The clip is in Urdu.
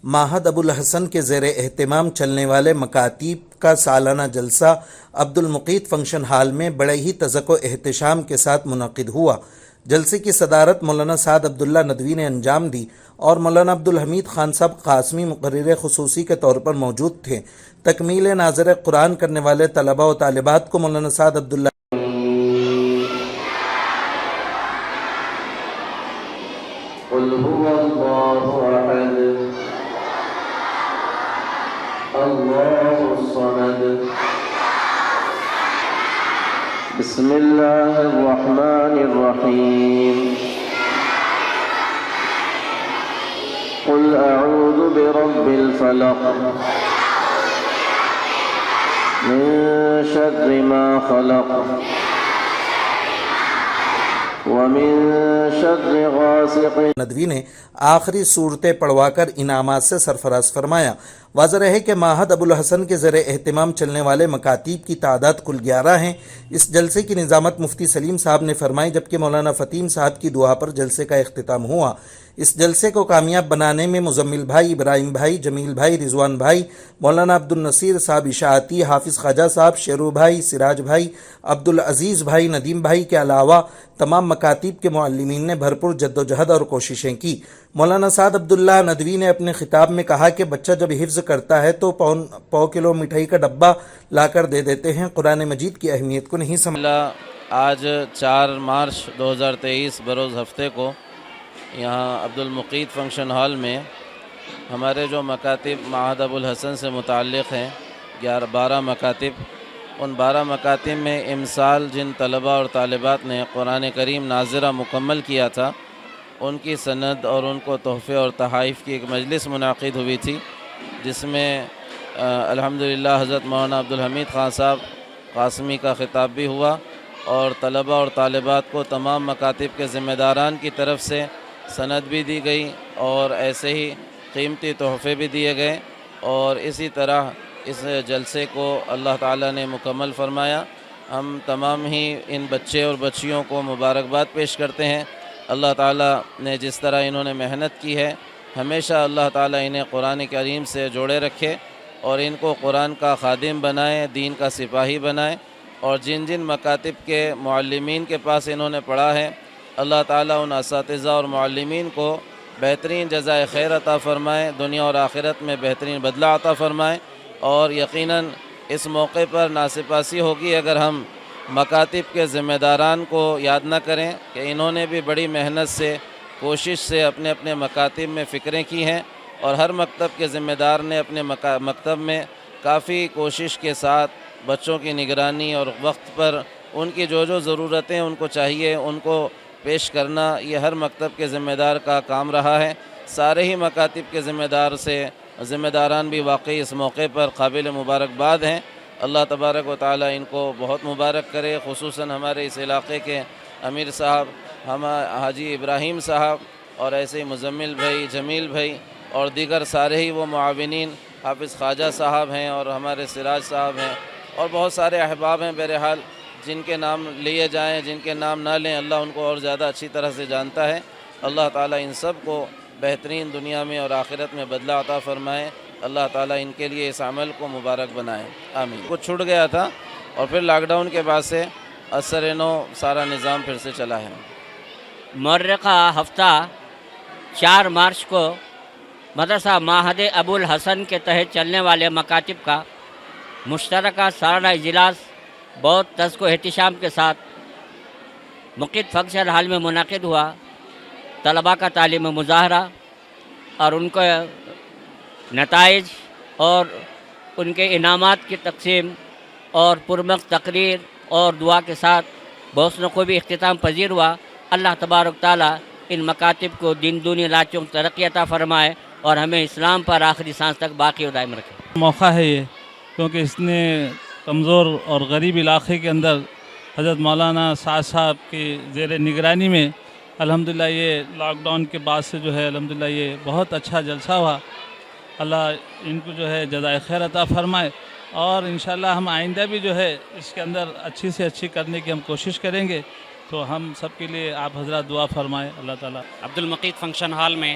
معہد ابوالحسن کے زیر اہتمام چلنے والے مکاتیب کا سالانہ جلسہ عبد المقیت فنکشن ہال میں بڑے ہی تذک و احتشام کے ساتھ منعقد ہوا۔ جلسے کی صدارت مولانا سعد عبداللہ ندوی نے انجام دی اور مولانا عبدالحمید خان صاحب قاسمی مقرر خصوصی کے طور پر موجود تھے۔ تکمیل ناظر قرآن کرنے والے طلباء و طالبات کو مولانا سعد عبداللہ قل هو الله أحد الله الصمد بسم الله الرحمن الرحيم قل أعوذ برب الفلق من شر ما خلق ومن شر غاسق۔ ندوی نے آخری صورتیں پڑھوا کر انعامات سے سرفراز فرمایا۔ واضح رہے کہ معہد ابوالحسن کے زیر اہتمام چلنے والے مکاتیب کی تعداد کل 11 ہیں۔ اس جلسے کی نظامت مفتی سلیم صاحب نے فرمائی، جبکہ مولانا فطیم صاحب کی دعا پر جلسے کا اختتام ہوا۔ اس جلسے کو کامیاب بنانے میں مزمل بھائی، ابراہیم بھائی، جمیل بھائی، رضوان بھائی، مولانا عبد النصیر صاحب اشاعتی، حافظ خواجہ صاحب، شیرو بھائی، سراج بھائی، عبدالعزیز بھائی، ندیم بھائی کے علاوہ تمام مکاتیب کے معلمین نے بھرپور جدوجہد اور کوششیں کی۔ مولانا سعد عبداللہ ندوی نے اپنے خطاب میں کہا کہ بچہ جب حفظ کرتا ہے تو پاؤ کلو مٹھائی کا ڈبہ لا کر دے دیتے ہیں، قرآن مجید کی اہمیت کو نہیں سمجھتے۔ آج 4 مارچ 2023 بروز ہفتے کو یہاں عبد المقیت فنکشن ہال میں ہمارے جو مکاتب معہد ابوالحسن سے متعلق ہیں 12 مکاتب، ان 12 مکاتب میں امسال جن طلباء اور طالبات نے قرآن کریم ناظرہ مکمل کیا تھا، ان کی سند اور ان کو تحفے اور تحائف کی ایک مجلس منعقد ہوئی تھی، جس میں الحمدللہ حضرت مولانا عبدالحمید خان صاحب قاسمی کا خطاب بھی ہوا، اور طلباء اور طالبات کو تمام مکاتب کے ذمہ داران کی طرف سے سند بھی دی گئی اور ایسے ہی قیمتی تحفے بھی دیے گئے، اور اسی طرح اس جلسے کو اللہ تعالیٰ نے مکمل فرمایا۔ ہم تمام ہی ان بچے اور بچیوں کو مبارکباد پیش کرتے ہیں۔ اللہ تعالیٰ نے جس طرح انہوں نے محنت کی ہے، ہمیشہ اللہ تعالیٰ انہیں قرآن کریم سے جوڑے رکھے اور ان کو قرآن کا خادم بنائے، دین کا سپاہی بنائے، اور جن جن مکاتب کے معلمین کے پاس انہوں نے پڑھا ہے، اللہ تعالیٰ ان اساتذہ اور معلمین کو بہترین جزائے خیر عطا فرمائے، دنیا اور آخرت میں بہترین بدلہ عطا فرمائے۔ اور یقیناً اس موقع پر ناسپاسی ہوگی اگر ہم مکاتب کے ذمہ داران کو یاد نہ کریں کہ انہوں نے بھی بڑی محنت سے، کوشش سے اپنے اپنے مکاتب میں فکریں کی ہیں، اور ہر مکتب کے ذمہ دار نے اپنے مکتب میں کافی کوشش کے ساتھ بچوں کی نگرانی اور وقت پر ان کی جو ضرورتیں ان کو چاہیے ان کو پیش کرنا، یہ ہر مکتب کے ذمہ دار کا کام رہا ہے۔ سارے ہی مکاتب کے ذمہ داران بھی واقعی اس موقع پر قابل مبارکباد ہیں۔ اللہ تبارک و تعالیٰ ان کو بہت مبارک کرے، خصوصاً ہمارے اس علاقے کے امیر صاحب حاجی ابراہیم صاحب، اور ایسے ہی مزمل بھائی، جمیل بھائی، اور دیگر سارے ہی وہ معاونین، حافظ خواجہ صاحب ہیں اور ہمارے سراج صاحب ہیں، اور بہت سارے احباب ہیں۔ بہرحال جن کے نام لیے جائیں، جن کے نام نہ لیں، اللہ ان کو اور زیادہ اچھی طرح سے جانتا ہے۔ اللہ تعالیٰ ان سب کو بہترین دنیا میں اور آخرت میں بدلہ عطا فرمائے۔ اللہ تعالیٰ ان کے لیے اس عمل کو مبارک بنائے، آمین۔ کچھ چھوٹ گیا تھا اور پھر لاک ڈاؤن کے بعد سے اثر نو سارا نظام پھر سے چلا ہے۔ مرقہ ہفتہ 4 مارچ کو مدرسہ معہد ابوالحسن کے تحت چلنے والے مکاتب کا مشترکہ سالانہ اجلاس بہت تذک و احتشام کے ساتھ مقیت فنکشن ہال میں منعقد ہوا۔ طلباء کا تعلیم مظاہرہ اور ان کے نتائج اور ان کے انعامات کی تقسیم اور پرمخ تقریر اور دعا کے ساتھ بہت خوبی اختتام پذیر ہوا۔ اللہ تبارک تعالیٰ ان مکاتب کو دین دنیا لاچوں ترقی عطا فرمائے اور ہمیں اسلام پر آخری سانس تک باقی و دائم رکھے۔ موقع ہے یہ، کیونکہ اس نے کمزور اور غریب علاقے کے اندر حضرت مولانا سعد صاحب کی زیر نگرانی میں الحمدللہ یہ لاک ڈاؤن کے بعد سے جو ہے الحمدللہ یہ بہت اچھا جلسہ ہوا۔ اللہ ان کو جو ہے جزائے خیر عطا فرمائے، اور انشاءاللہ ہم آئندہ بھی جو ہے اس کے اندر اچھی سے اچھی کرنے کی ہم کوشش کریں گے، تو ہم سب کے لیے آپ حضرات دعا فرمائیں اللہ تعالیٰ۔ عبد المقیت فنکشن ہال میں